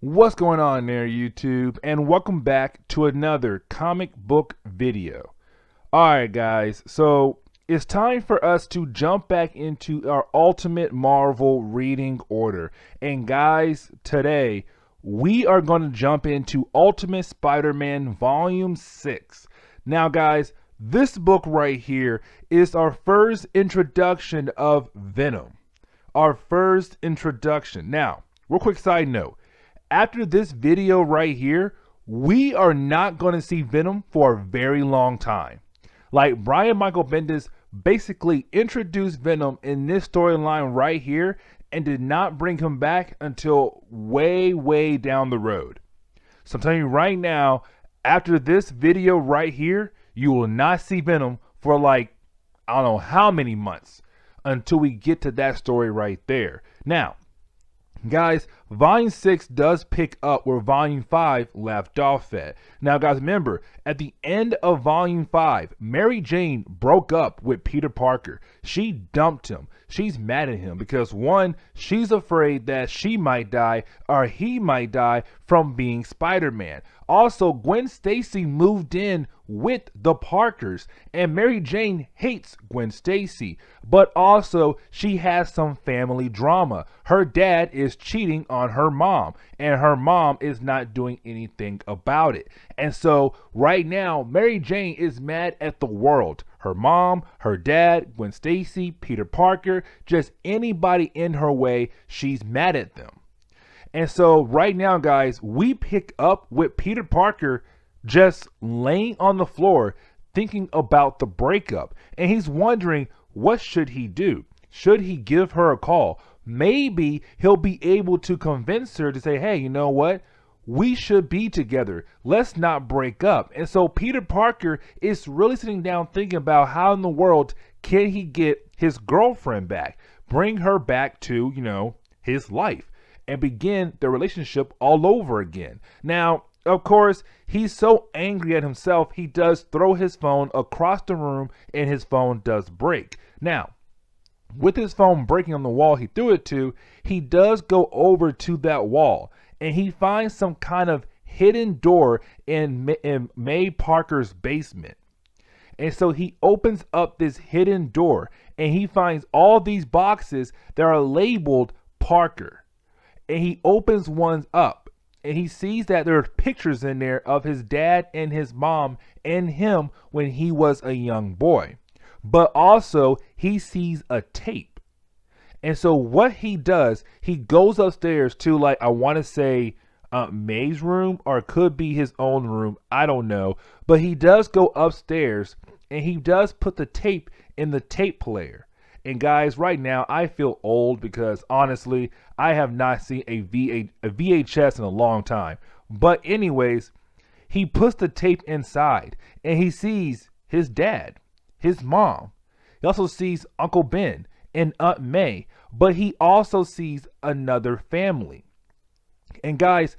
What's going on there, YouTube? And welcome back to another comic book video. Alright, guys, so it's time for us to jump back into our Ultimate Marvel reading order. And, guys, today we are going to jump into Ultimate Spider-Man Volume 6. Now, guys, this book right here is our first introduction of Venom. Our first introduction. Now, real quick side note. After this video right here, we are not going to see Venom for a very long time. Like, Brian Michael Bendis basically introduced Venom in this storyline right here and did not bring him back until way down the road. So I'm telling you right now, after this video right here, you will not see Venom for like, I don't know how many months until we get to that story right there. Now, guys, Volume 6 does pick up where Volume 5 left off at. Now, guys, remember, at the end of Volume 5, Mary Jane broke up with Peter Parker. She dumped him. She's mad at him because, one, she's afraid that she might die or he might die from being Spider-Man. Also, Gwen Stacy moved in with the Parkers, and Mary Jane hates Gwen Stacy, but also she has some family drama. Her dad is cheating on her mom, and her mom is not doing anything about it. And so right now, Mary Jane is mad at the world. Her mom, her dad, Gwen Stacy, Peter Parker, just anybody in her way, she's mad at them. And so right now, guys, we pick up with Peter Parker just laying on the floor thinking about the breakup. And he's wondering, what should he do? Should he give her a call? Maybe he'll be able to convince her to say, hey, you know what? We should be together. Let's not break up. And so Peter Parker is really sitting down thinking about how in the world can he get his girlfriend back, bring her back to, his life, and begin the relationship all over again. Now, of course, he's so angry at himself, he does throw his phone across the room and his phone does break. Now, with his phone breaking on the wall he threw it to, he does go over to that wall and he finds some kind of hidden door in May Parker's basement. And so he opens up this hidden door and he finds all these boxes that are labeled Parker. And he opens one up and he sees that there are pictures in there of his dad and his mom and him when he was a young boy. But also he sees a tape. And so what he does, he goes upstairs to, like, I want to say May's room, or it could be his own room. I don't know. But he does go upstairs and he does put the tape in the tape player. And guys, right now I feel old because honestly, I have not seen a VHS in a long time. But anyways, he puts the tape inside and he sees his dad, his mom. He also sees Uncle Ben and Aunt May, but he also sees another family. And guys,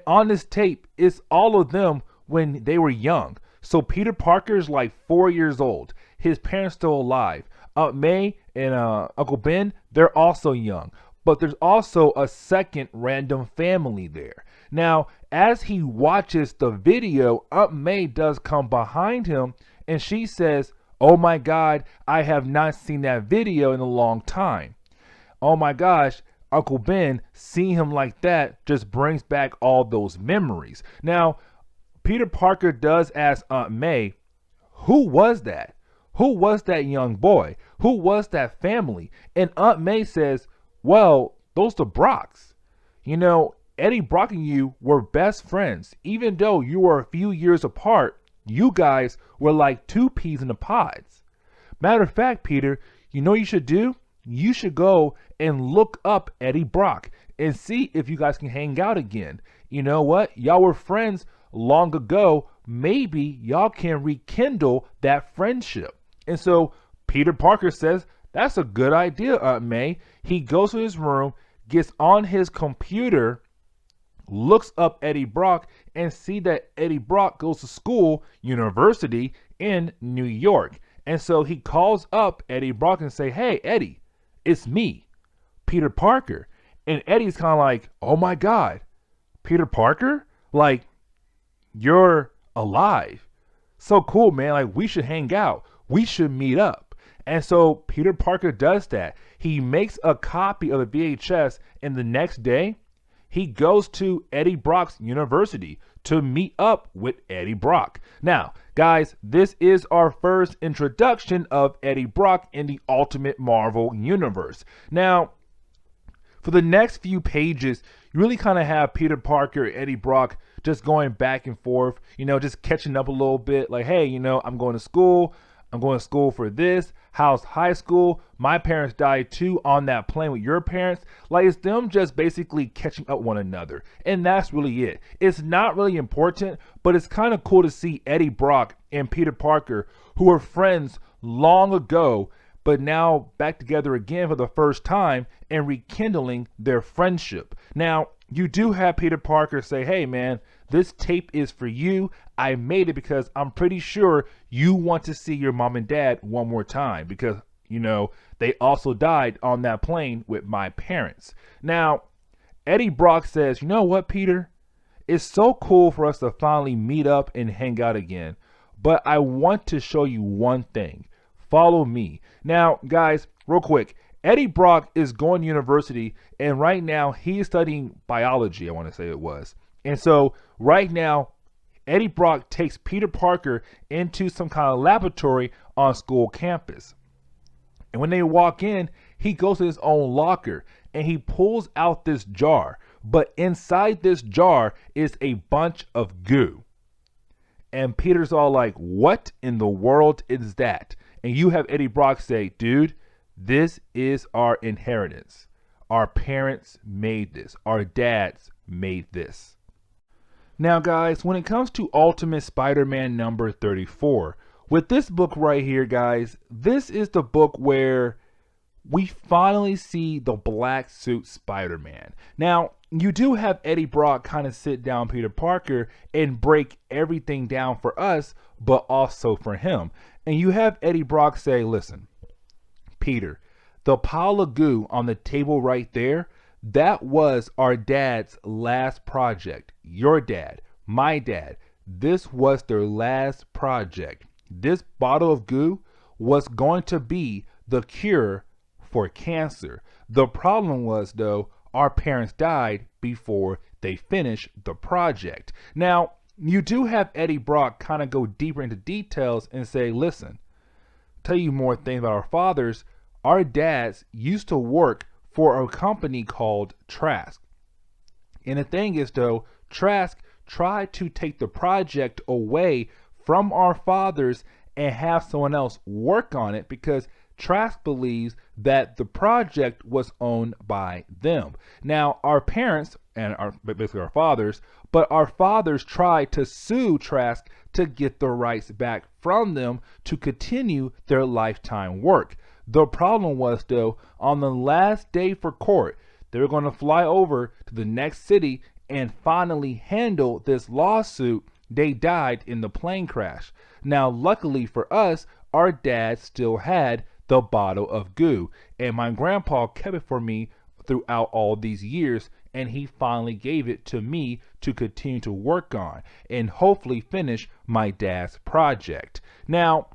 on this tape, it's all of them when they were young. So Peter Parker's like 4 years old. His parents still alive. Aunt May and Uncle Ben, they're also young. But there's also a second random family there. Now, as he watches the video, Aunt May does come behind him and she says, oh my God, I have not seen that video in a long time. Oh my gosh, Uncle Ben, seeing him like that just brings back all those memories. Now, Peter Parker does ask Aunt May, who was that? Who was that young boy? Who was that family? And Aunt May says, well, those are Brocks. Eddie Brock and you were best friends. Even though you were a few years apart, you guys were like two peas in the pods. Matter of fact, Peter, you know what you should do? You should go and look up Eddie Brock and see if you guys can hang out again. You know what? Y'all were friends long ago. Maybe y'all can rekindle that friendship. And so Peter Parker says, that's a good idea, Aunt May. He goes to his room, gets on his computer, looks up Eddie Brock, and see that Eddie Brock goes to university in New York. And so he calls up Eddie Brock and say, hey, Eddie, it's me, Peter Parker. And Eddie's kind of like, oh my God, Peter Parker? Like, you're alive. So cool, man. Like, we should hang out. We should meet up. And so Peter Parker does that. He makes a copy of the VHS, and the next day, he goes to Eddie Brock's university to meet up with Eddie Brock. Now, guys, this is our first introduction of Eddie Brock in the Ultimate Marvel Universe. Now, for the next few pages, you really kind of have Peter Parker and Eddie Brock just going back and forth, just catching up a little bit. Like, hey, I'm going to school. I'm going to school for this. How's high school? My parents died too on that plane with your parents. Like, it's them just basically catching up one another. And that's really it. It's not really important, but it's kind of cool to see Eddie Brock and Peter Parker, who were friends long ago, but now back together again for the first time and rekindling their friendship. Now, you do have Peter Parker say, hey, man, this tape is for you. I made it because I'm pretty sure you want to see your mom and dad one more time because, they also died on that plane with my parents. Now, Eddie Brock says, you know what, Peter? It's so cool for us to finally meet up and hang out again, but I want to show you one thing. Follow me. Now, guys, real quick, Eddie Brock is going to university, and right now he is studying biology, I want to say it was. And so right now, Eddie Brock takes Peter Parker into some kind of laboratory on school campus. And when they walk in, he goes to his own locker and he pulls out this jar. But inside this jar is a bunch of goo. And Peter's all like, what in the world is that? And you have Eddie Brock say, dude, this is our inheritance. Our parents made this. Our dads made this. Now, guys, when it comes to Ultimate Spider-Man number 34, with this book right here, guys, this is the book where we finally see the black suit Spider-Man. Now, you do have Eddie Brock kind of sit down Peter Parker and break everything down for us, but also for him. And you have Eddie Brock say, listen, Peter, the pile of goo on the table right there, that was our dad's last project. Your dad, my dad, this was their last project. This bottle of goo was going to be the cure for cancer. The problem was, though, our parents died before they finished the project. Now, you do have Eddie Brock kind of go deeper into details and say, listen, tell you more things about our fathers. Our dads used to work for a company called Trask. And the thing is, though, Trask tried to take the project away from our fathers and have someone else work on it because Trask believes that the project was owned by them. Now, our parents, and basically our fathers, but our fathers tried to sue Trask to get the rights back from them to continue their lifetime work. The problem was, though, on the last day for court, they were going to fly over to the next city and finally handle this lawsuit. They died in the plane crash. Now, luckily for us, our dad still had the bottle of goo, and my grandpa kept it for me throughout all these years, and he finally gave it to me to continue to work on and hopefully finish my dad's project. Now,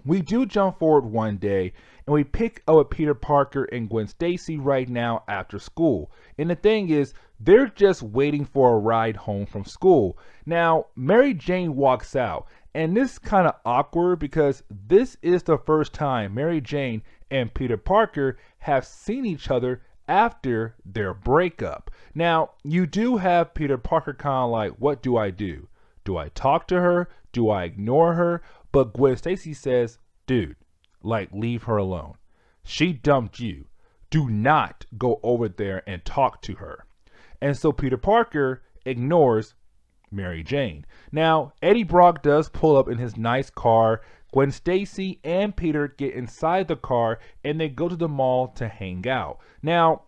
we do jump forward one day and we pick up Peter Parker and Gwen Stacy right now after school. And the thing is, they're just waiting for a ride home from school. Now, Mary Jane walks out, and this is kind of awkward because this is the first time Mary Jane and Peter Parker have seen each other after their breakup. Now, you do have Peter Parker kind of like, what do I do? Do I talk to her? Do I ignore her? But Gwen Stacy says, dude, leave her alone. She dumped you. Do not go over there and talk to her. And so Peter Parker ignores Mary Jane. Now, Eddie Brock does pull up in his nice car. Gwen Stacy and Peter get inside the car and they go to the mall to hang out. Now,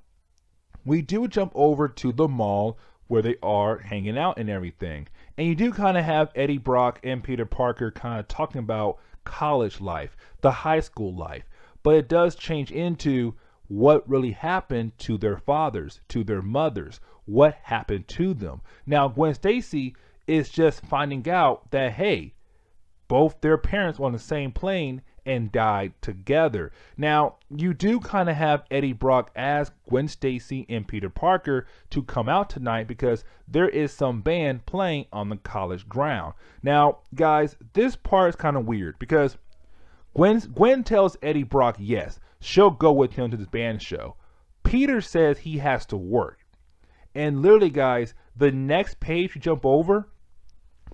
we do jump over to the mall where they are hanging out and everything. And you do kind of have Eddie Brock and Peter Parker kind of talking about college life, the high school life. But it does change into, what really happened to their fathers, to their mothers, what happened to them. Now, Gwen Stacy is just finding out that, hey, both their parents were on the same plane and died together. Now, you do kind of have Eddie Brock as Gwen Stacy and Peter Parker to come out tonight because there is some band playing on the college ground. Now, guys, this part is kind of weird because Gwen tells Eddie Brock yes, she'll go with him to this band show. Peter says he has to work. And literally, guys, the next page you jump over,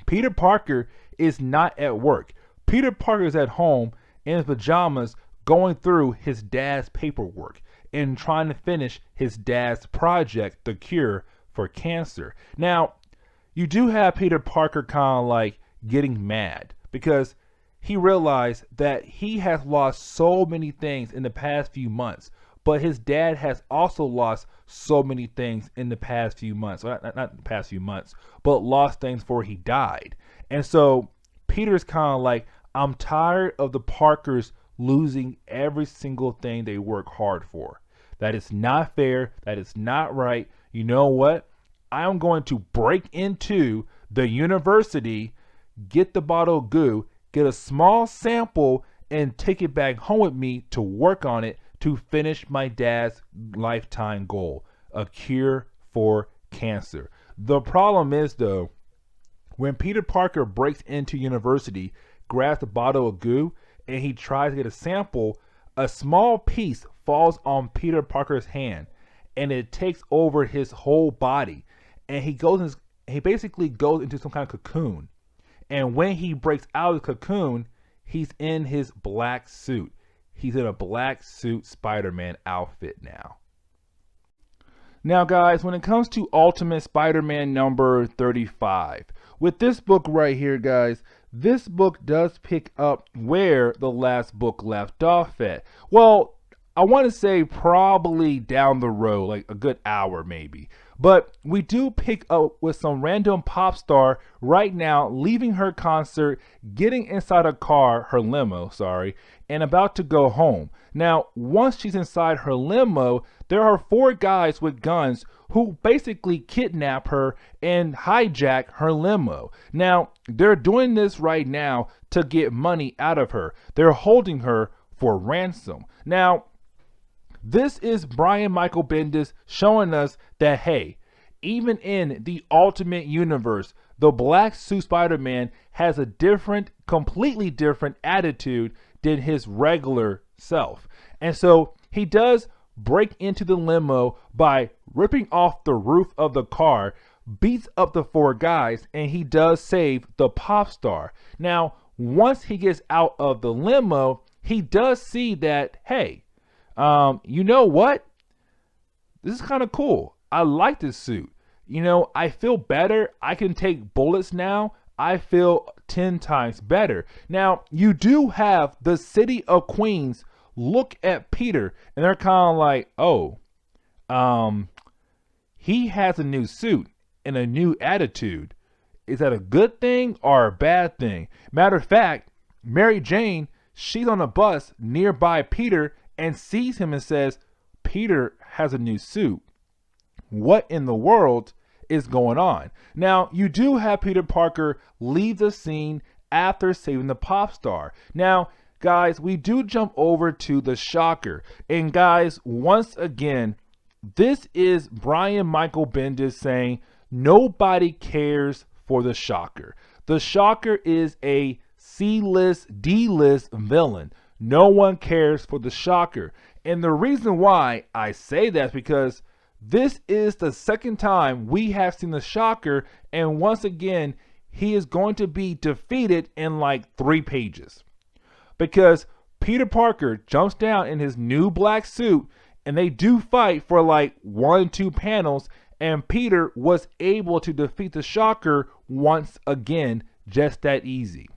Peter Parker is not at work. Peter Parker is at home in his pajamas going through his dad's paperwork and trying to finish his dad's project, the cure for cancer. Now, you do have Peter Parker kind of like getting mad because he realized that he has lost so many things in the past few months, but his dad has also lost so many things in the past few months. Well, not the past few months, but lost things before he died. And so Peter's kind of like, I'm tired of the Parkers losing every single thing they work hard for. That is not fair. That is not right. You know what? I'm going to break into the university, get the bottle of goo, get a small sample, and take it back home with me to work on it to finish my dad's lifetime goal, a cure for cancer. The problem is, though, when Peter Parker breaks into university, grabs the bottle of goo, and he tries to get a sample, a small piece falls on Peter Parker's hand, and it takes over his whole body. And he basically goes into some kind of cocoon. And when he breaks out of the cocoon, he's in his black suit. He's in a black suit Spider-Man outfit now. Now, guys, when it comes to Ultimate Spider-Man number 35, with this book right here, guys, this book does pick up where the last book left off at. Well, I want to say probably down the road, like a good hour maybe. But we do pick up with some random pop star right now leaving her concert, getting inside a car, her limo, and about to go home. Now, once she's inside her limo, there are 4 guys with guns who basically kidnap her and hijack her limo. Now, they're doing this right now to get money out of her. They're holding her for ransom. Now, this is Brian Michael Bendis showing us that, hey, even in the Ultimate Universe, the Black Suit Spider-Man has a completely different attitude than his regular self. And so he does break into the limo by ripping off the roof of the car, beats up the 4 guys, and he does save the pop star. Now, once he gets out of the limo, he does see that, hey, you know what? This is kind of cool. I like this suit. You know, I feel better. I can take bullets now. I feel 10 times better. Now, you do have the city of Queens look at Peter, and they're kind of like, oh, he has a new suit and a new attitude. Is that a good thing or a bad thing? Matter of fact, Mary Jane, she's on a bus nearby Peter and sees him and says, Peter has a new suit. What in the world is going on? Now, you do have Peter Parker leave the scene after saving the pop star. Now, guys, we do jump over to the Shocker. And guys, once again, this is Brian Michael Bendis saying nobody cares for the Shocker. The Shocker is a C-list, D-list villain. No one cares for the Shocker. And the reason why I say that is because this is the second time we have seen the Shocker, and once again, he is going to be defeated in like 3 pages. Because Peter Parker jumps down in his new black suit, and they do fight for like 1-2 panels, and Peter was able to defeat the Shocker once again, just that easy.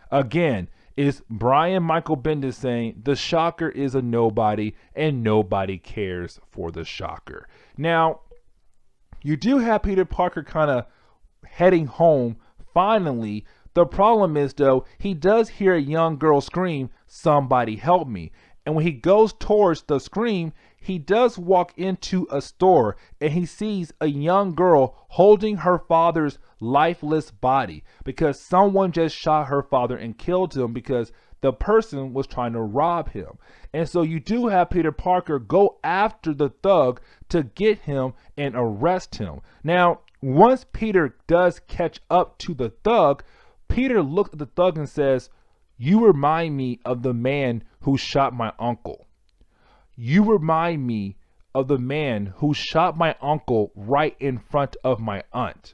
Again, is Brian Michael Bendis saying the Shocker is a nobody and nobody cares for the Shocker. Now, you do have Peter Parker kind of heading home finally. The problem is, though, he does hear a young girl scream, "Somebody help me." And when he goes towards the scream, he does walk into a store and he sees a young girl holding her father's lifeless body because someone just shot her father and killed him because the person was trying to rob him. And so you do have Peter Parker go after the thug to get him and arrest him. Now, once Peter does catch up to the thug, Peter looks at the thug and says, "You remind me of the man who shot my uncle. You remind me of the man who shot my uncle right in front of my aunt."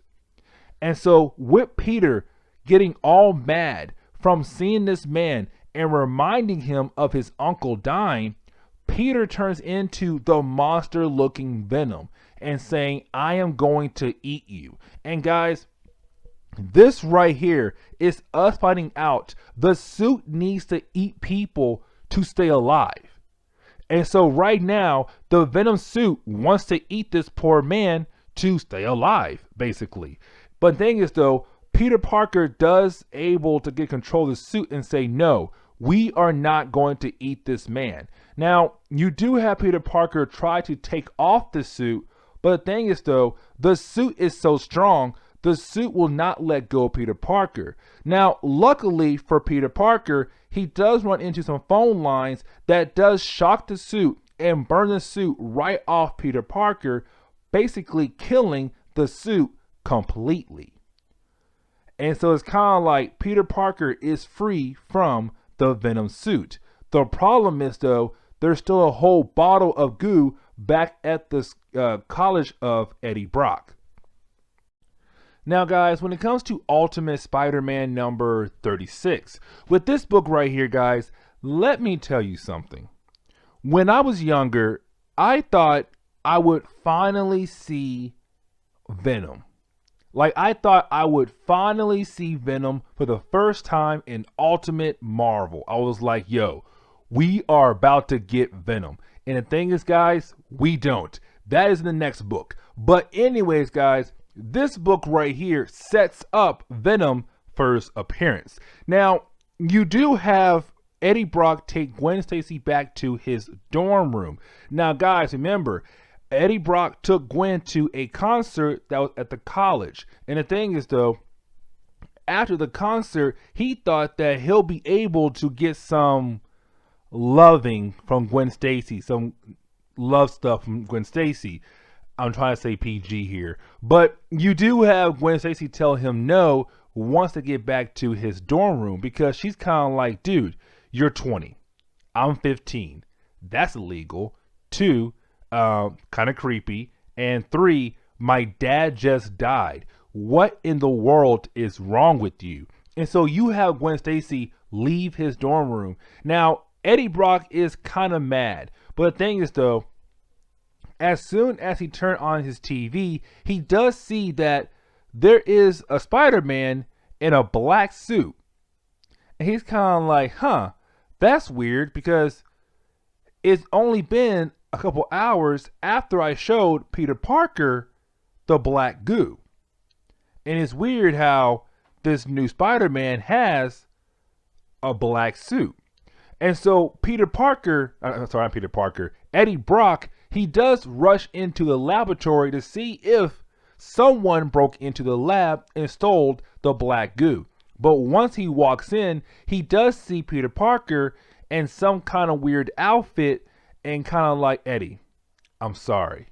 And so with Peter getting all mad from seeing this man and reminding him of his uncle dying, Peter turns into the monster-looking Venom and saying, "I am going to eat you." And guys, this right here is us finding out the suit needs to eat people to stay alive. And so right now, the Venom suit wants to eat this poor man to stay alive, basically. But the thing is though, Peter Parker does able to get control of the suit and say, "No, we are not going to eat this man." Now, you do have Peter Parker try to take off the suit, but the thing is though, the suit is so strong, the suit will not let go of Peter Parker. Now, luckily for Peter Parker, he does run into some phone lines that does shock the suit and burn the suit right off Peter Parker, basically killing the suit completely. And so it's kind of like Peter Parker is free from the Venom suit. The problem is though, there's still a whole bottle of goo back at the college of Eddie Brock. Now guys, when it comes to Ultimate Spider-Man number 36, with this book right here guys, let me tell you something. When I was younger, I thought I would finally see Venom. Like, I thought I would finally see Venom for the first time in Ultimate Marvel. I was like, yo, we are about to get Venom. And the thing is, guys, we don't. That is in the next book. But anyways, guys, this book right here sets up Venom's first appearance. Now, you do have Eddie Brock take Gwen Stacy back to his dorm room. Now, guys, remember, Eddie Brock took Gwen to a concert that was at the college. And the thing is though, after the concert, he thought that he'll be able to get some loving from Gwen Stacy, some love stuff from Gwen Stacy. I'm trying to say PG here. But you do have Gwen Stacy tell him no once to get back to his dorm room because she's kind of like, dude, you're 20. I'm 15. That's illegal. 2, kind of creepy. And 3, my dad just died. What in the world is wrong with you? And so you have Gwen Stacy leave his dorm room. Now, Eddie Brock is kind of mad. But the thing is though, as soon as he turned on his TV, he does see that there is a Spider-Man in a black suit. And he's kind of like, huh, that's weird because it's only been a couple hours after I showed Peter Parker the black goo. And it's weird how this new Spider-Man has a black suit. And so Eddie Brock, he does rush into the laboratory to see if someone broke into the lab and stole the black goo. But once he walks in, he does see Peter Parker in some kind of weird outfit and kind of like, Eddie, I'm sorry,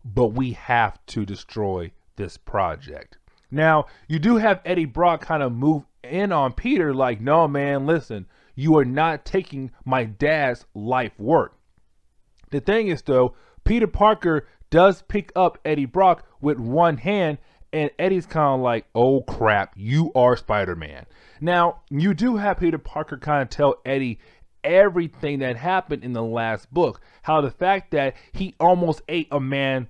but we have to destroy this project. Now, you do have Eddie Brock kind of move in on Peter like, no, man, listen, you are not taking my dad's life work. The thing is, though, Peter Parker does pick up Eddie Brock with one hand, and Eddie's kind of like, oh, crap, you are Spider-Man. Now, you do have Peter Parker kind of tell Eddie everything that happened in the last book. How the fact that he almost ate a man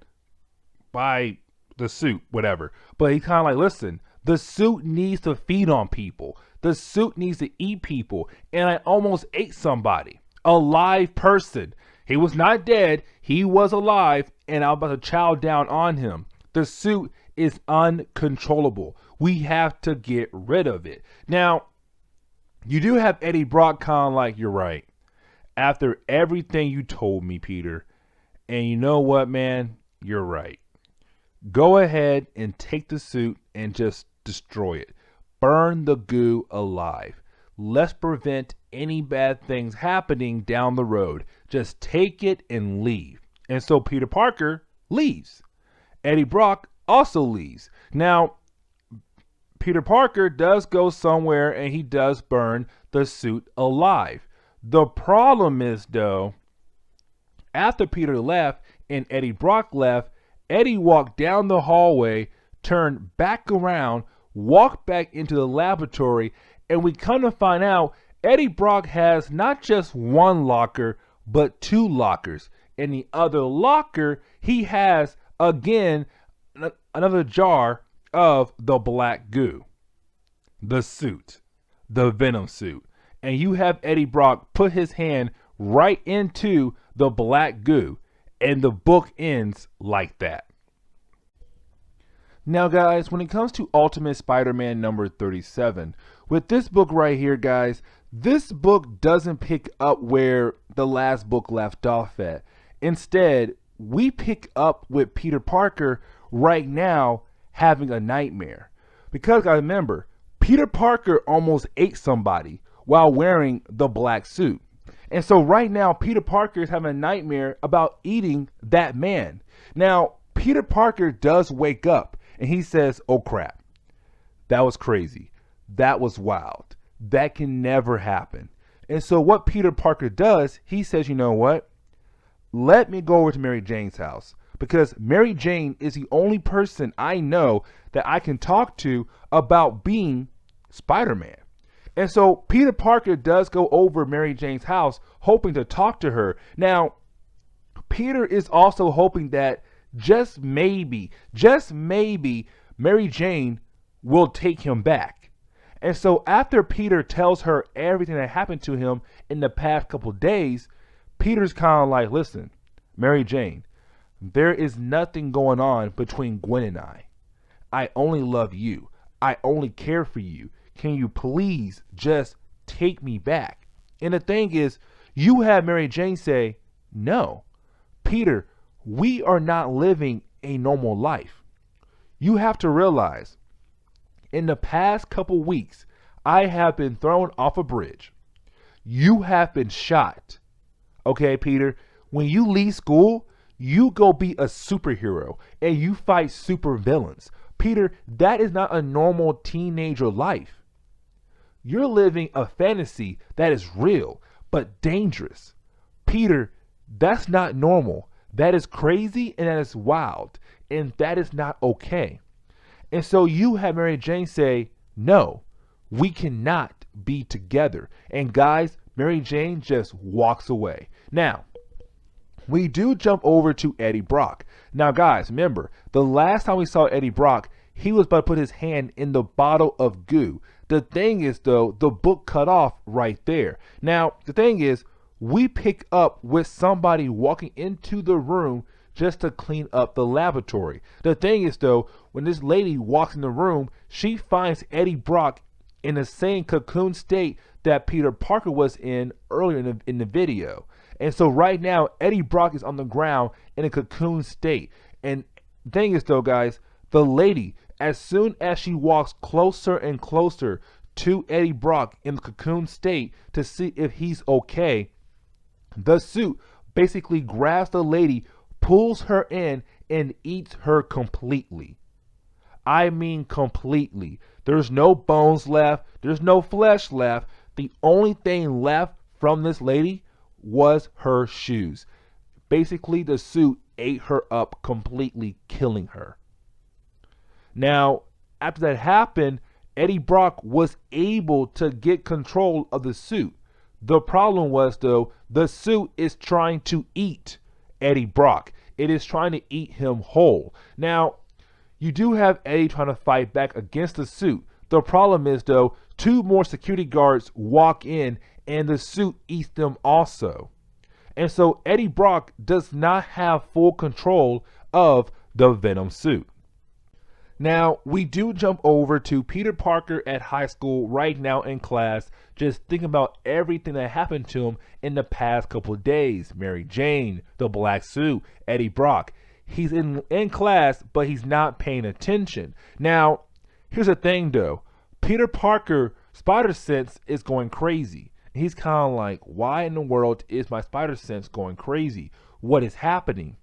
by the suit, whatever. But he's kind of like, listen, the suit needs to feed on people. The suit needs to eat people. And I almost ate somebody, a live person. He was not dead. He was alive. And I'm about to chow down on him. The suit is uncontrollable. We have to get rid of it. Now, you do have Eddie Brock kind of like, you're right. after everything you told me, Peter. And you know what, man? You're right. Go ahead and take the suit and just destroy it. Burn the goo alive. Let's prevent any bad things happening down the road. Just take it and leave. And so Peter Parker leaves. Eddie Brock also leaves. Now, Peter Parker does go somewhere and he does burn the suit alive. The problem is, though, after Peter left and Eddie Brock left, Eddie walked down the hallway, turned back around, walked back into the laboratory, and we come to find out Eddie Brock has not just one locker, but two lockers. In the other locker, he has, again, another jar of the black goo, the suit, the Venom suit. And you have Eddie Brock put his hand right into the black goo, and the book ends like that. Now, guys, when it comes to Ultimate Spider-Man number 37, with this book right here, guys, this book doesn't pick up where the last book left off at. Instead, we pick up with Peter Parker right now having a nightmare. Because, guys, remember, Peter Parker almost ate somebody while wearing the black suit. And so right now, Peter Parker is having a nightmare about eating that man. Now, Peter Parker does wake up and he says, oh crap, that was crazy. That was wild. That can never happen. And so what Peter Parker does, he says, you know what? Let me go over to Mary Jane's house, because Mary Jane is the only person I know that I can talk to about being Spider-Man. And so Peter Parker does go over Mary Jane's house, hoping to talk to her. Now, Peter is also hoping that just maybe, Mary Jane will take him back. And so after Peter tells her everything that happened to him in the past couple days, Peter's kind of like, listen, Mary Jane, there is nothing going on between Gwen and I. I only love you. I only care for you. Can you please just take me back? And the thing is, you have Mary Jane say, no, Peter, we are not living a normal life. You have to realize, in the past couple weeks, I have been thrown off a bridge. You have been shot. Okay, Peter, when you leave school, you go be a superhero and you fight super villains. Peter, that is not a normal teenager life. You're living a fantasy that is real, but dangerous. Peter, that's not normal. That is crazy and that is wild, and that is not okay. And so you have Mary Jane say, no, we cannot be together. And guys, Mary Jane just walks away. Now, we do jump over to Eddie Brock. Now, guys, remember, the last time we saw Eddie Brock, he was about to put his hand in the bottle of goo. The thing is, though, the book cut off right there. Now, the thing is, we pick up with somebody walking into the room just to clean up the laboratory. The thing is, though, when this lady walks in the room, she finds Eddie Brock in the same cocoon state that Peter Parker was in earlier in the video. And so right now, Eddie Brock is on the ground in a cocoon state. And the thing is, though, guys, the lady, as soon as she walks closer and closer to Eddie Brock in the cocoon state to see if he's okay, the suit basically grabs the lady, pulls her in, and eats her completely. I mean completely. There's no bones left. There's no flesh left. The only thing left from this lady was her shoes. Basically, the suit ate her up completely, killing her. Now, after that happened, Eddie Brock was able to get control of the suit. The problem was, though, the suit is trying to eat Eddie Brock. It is trying to eat him whole. Now, you do have Eddie trying to fight back against the suit. The problem is, though, 2 more security guards walk in and the suit eats them also. And so Eddie Brock does not have full control of the Venom suit. Now, we do jump over to Peter Parker at high school right now in class, just thinking about everything that happened to him in the past couple of days. Mary Jane, the black suit, Eddie Brock. He's in class, but he's not paying attention. Now, here's the thing though. Peter Parker spider sense is going crazy. He's kind of like, why in the world is my spider sense going crazy? What is happening?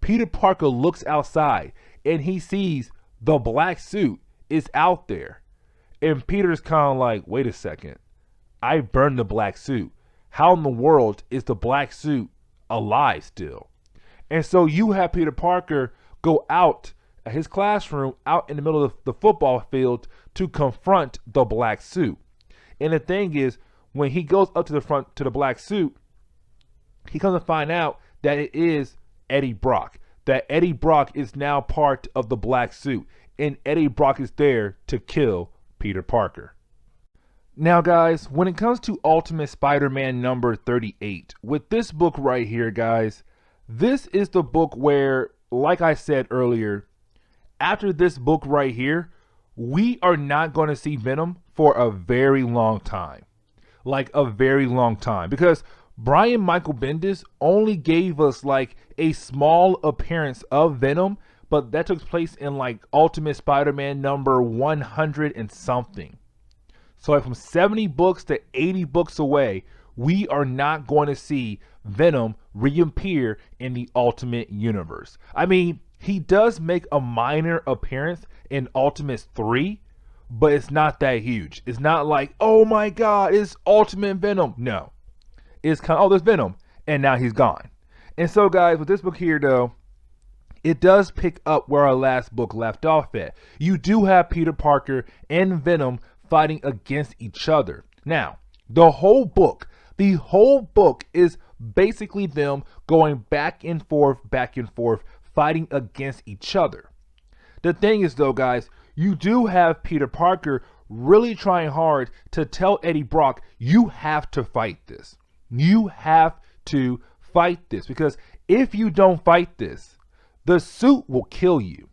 Peter Parker looks outside and he sees the black suit is out there. And Peter's kind of like, wait a second. I burned the black suit. How in the world is the black suit alive still? And so you have Peter Parker go out of his classroom, out in the middle of the football field to confront the black suit. And the thing is, when he goes up to the front to the black suit, he comes to find out that it is Eddie Brock. That Eddie Brock is now part of the black suit. And Eddie Brock is there to kill Peter Parker. Now guys, when it comes to Ultimate Spider-Man number 38, with this book right here guys, this is the book where, like I said earlier, after this book right here, we are not going to see Venom for a very long time. Like a very long time. Because Brian Michael Bendis only gave us like a small appearance of Venom, but that took place in like Ultimate Spider-Man number 100 and something. So like from 70 books to 80 books away, we are not going to see Venom reappear in the Ultimate Universe. I mean, he does make a minor appearance in Ultimates 3, but it's not that huge. It's not like, oh my god, it's Ultimate Venom. No. It's kind of, oh, there's Venom, and now he's gone. And so guys, with this book here though, it does pick up where our last book left off at. You do have Peter Parker and Venom fighting against each other. Now, the whole book is basically them going back and forth, fighting against each other. The thing is though, guys, you do have Peter Parker really trying hard to tell Eddie Brock, you have to fight this. You have to fight this, because if you don't fight this, the suit will kill you.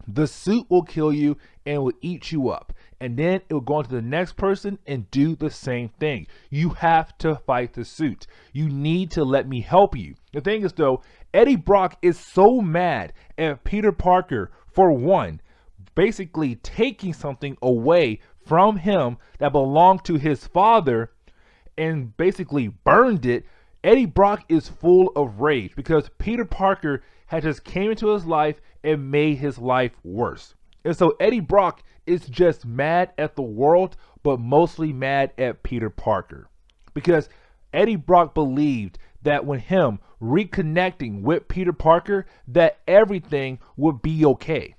The suit will kill you and will eat you up. And then it will go on to the next person and do the same thing. You have to fight the suit. You need to let me help you. The thing is though, Eddie Brock is so mad at Peter Parker for one, basically taking something away from him that belonged to his father and basically burned it. Eddie Brock is full of rage because Peter Parker had just came into his life and made his life worse. And so Eddie Brock is just mad at the world, but mostly mad at Peter Parker. Because Eddie Brock believed that when him reconnecting with Peter Parker, that everything would be okay.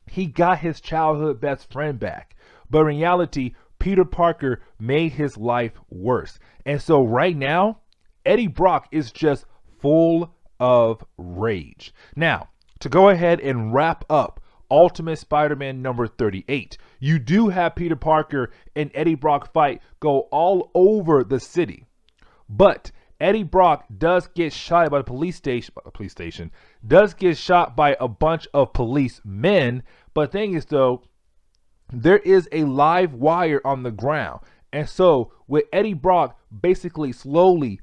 He got his childhood best friend back. But in reality, Peter Parker made his life worse. And so right now, Eddie Brock is just full of rage. Now, to go ahead and wrap up Ultimate Spider-Man number 38, you do have Peter Parker and Eddie Brock fight go all over the city. But Eddie Brock does get shot by the police station, does get shot by a bunch of policemen. But the thing is though, there is a live wire on the ground. And so with Eddie Brock basically slowly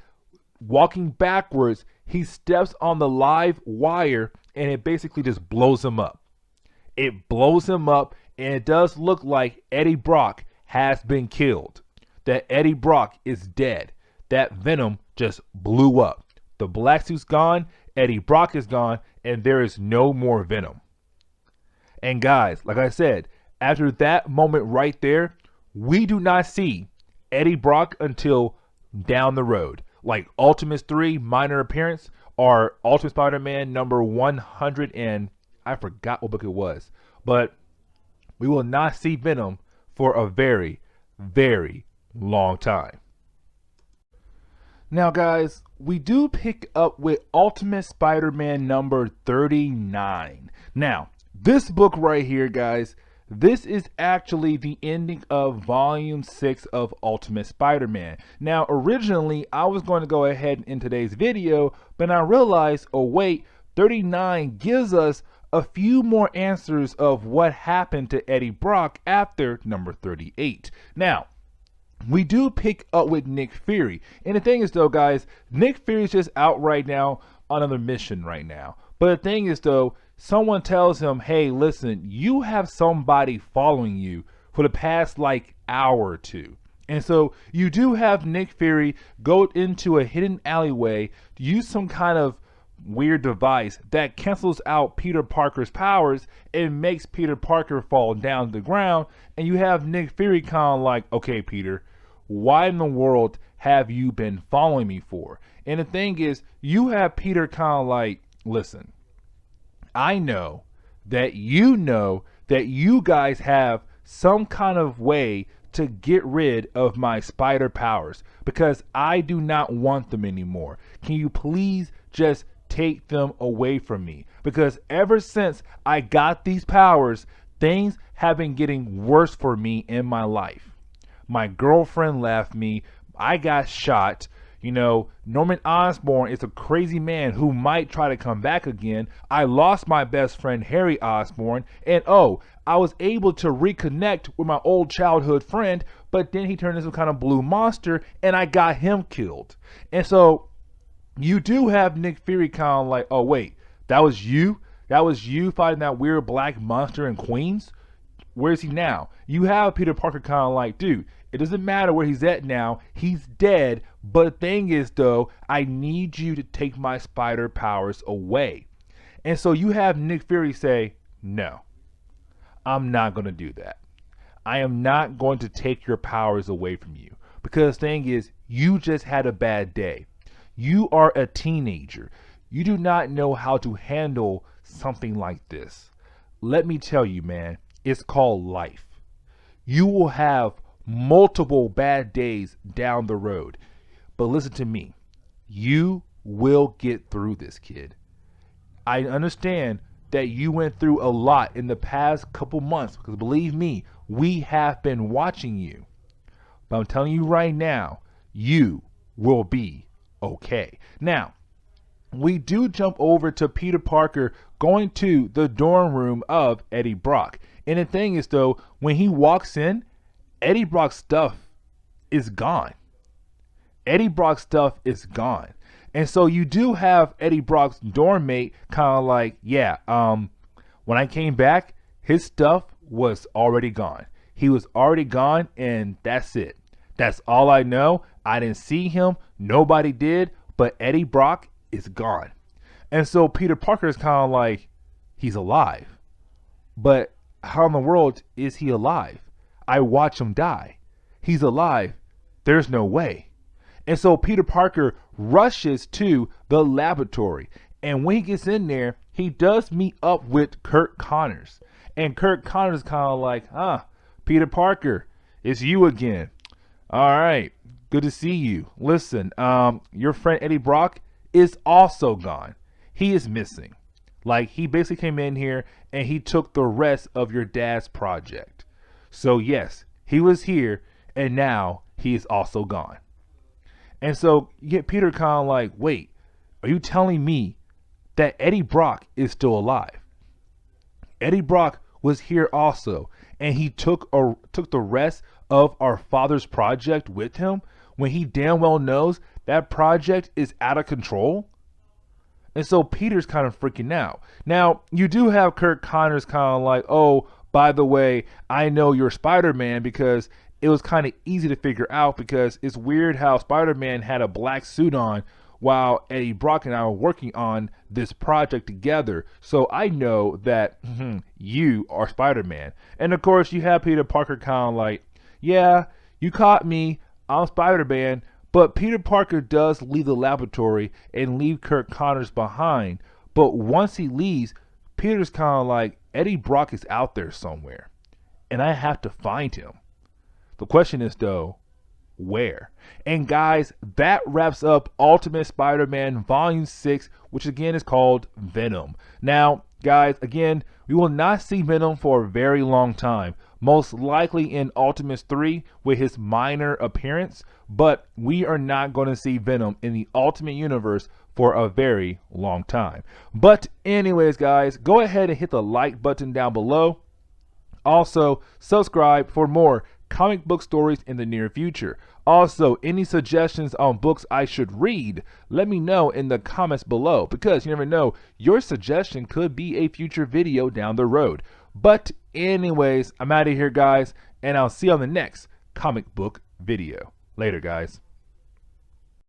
walking backwards, he steps on the live wire and it basically just blows him up. It blows him up, and it does look like Eddie Brock has been killed. That Eddie Brock is dead. That Venom just blew up. The black suit's gone, Eddie Brock is gone, and there is no more Venom. And guys, like I said, after that moment right there, we do not see Eddie Brock until down the road. Like Ultimates 3, minor appearance, or Ultimate Spider-Man number 100 and I forgot what book it was. But we will not see Venom for a very, very long time. Now guys, we do pick up with Ultimate Spider-Man number 39. Now, this book right here, guys, this is actually the ending of Volume 6 of Ultimate Spider-Man. Now, originally, I was going to go ahead in today's video, but I realized, oh wait, 39 gives us a few more answers of what happened to Eddie Brock after number 38. Now, we do pick up with Nick Fury. And the thing is, though, guys, Nick Fury's just out right now on another mission right now. But the thing is, though, someone tells him, hey, listen, you have somebody following you for the past like hour or two. And so you do have Nick Fury go into a hidden alleyway, use some kind of weird device that cancels out Peter Parker's powers and makes Peter Parker fall down to the ground. And you have Nick Fury kind of like, okay, Peter, why in the world have you been following me for? And the thing is, you have Peter kind of like, listen, I know that you guys have some kind of way to get rid of my spider powers because I do not want them anymore. Can you please just take them away from me? Because ever since I got these powers, things have been getting worse for me in my life. My girlfriend left me. I got shot. You know, Norman Osborn is a crazy man who might try to come back again. I lost my best friend, Harry Osborn. And I was able to reconnect with my old childhood friend, but then he turned into some kind of blue monster and I got him killed. And so you do have Nick Fury kind of like, oh, wait, that was you? That was you fighting that weird black monster in Queens? Where is he now? You have Peter Parker kind of like, dude, it doesn't matter where he's at now. He's dead. But the thing is, though, I need you to take my spider powers away. And so you have Nick Fury say, no, I'm not going to do that. I am not going to take your powers away from you. Because the thing is, you just had a bad day. You are a teenager. You do not know how to handle something like this. Let me tell you, man, it's called life. You will have multiple bad days down the road. But listen to me. You will get through this, kid. I understand that you went through a lot in the past couple months because believe me, we have been watching you. But I'm telling you right now, you will be okay. Now, we do jump over to Peter Parker going to the dorm room of Eddie Brock. And the thing is, though, when he walks in, Eddie Brock's stuff is gone. Eddie Brock's stuff is gone. And so you do have Eddie Brock's dorm mate kind of like, yeah, when I came back, his stuff was already gone. He was already gone, and that's it. That's all I know. I didn't see him. Nobody did. But Eddie Brock is gone. And so Peter Parker is kind of like, he's alive. But how in the world is he alive? I watch him die. He's alive. There's no way. And so Peter Parker rushes to the laboratory. And when he gets in there, he does meet up with Kirk Connors. And Kirk Connors is kind of like, Peter Parker, it's you again. All right, good to see you. Listen, your friend Eddie Brock is also gone. He is missing. Like, he basically came in here and he took the rest of your dad's project. So yes, he was here and now he is also gone. And so you get Peter kind of like, wait, are you telling me that Eddie Brock is still alive? Eddie Brock was here also, and he took the rest of our father's project with him when he damn well knows that project is out of control? And so Peter's kind of freaking out. Now, you do have Kirk Connors kind of like, oh, by the way, I know you're Spider-Man, because it was kind of easy to figure out because it's weird how Spider-Man had a black suit on while Eddie Brock and I were working on this project together. So I know that you are Spider-Man. And of course, you have Peter Parker kind of like, yeah, you caught me. I'm Spider-Man. But Peter Parker does leave the laboratory and leave Kirk Connors behind. But once he leaves, Peter's kind of like, Eddie Brock is out there somewhere, and I have to find him. The question is, though, where? And guys, that wraps up Ultimate Spider-Man Volume 6, which again is called Venom. Now, guys, again, we will not see Venom for a very long time. Most likely in Ultimates 3 with his minor appearance, but we are not going to see Venom in the Ultimate Universe for a very long time. But anyways, guys, go ahead and hit the like button down below. Also, subscribe for more comic book stories in the near future. Also, any suggestions on books I should read, let me know in the comments below, because you never know, your suggestion could be a future video down the road. But anyways, I'm out of here, guys, and I'll see you on the next comic book video. Later, guys.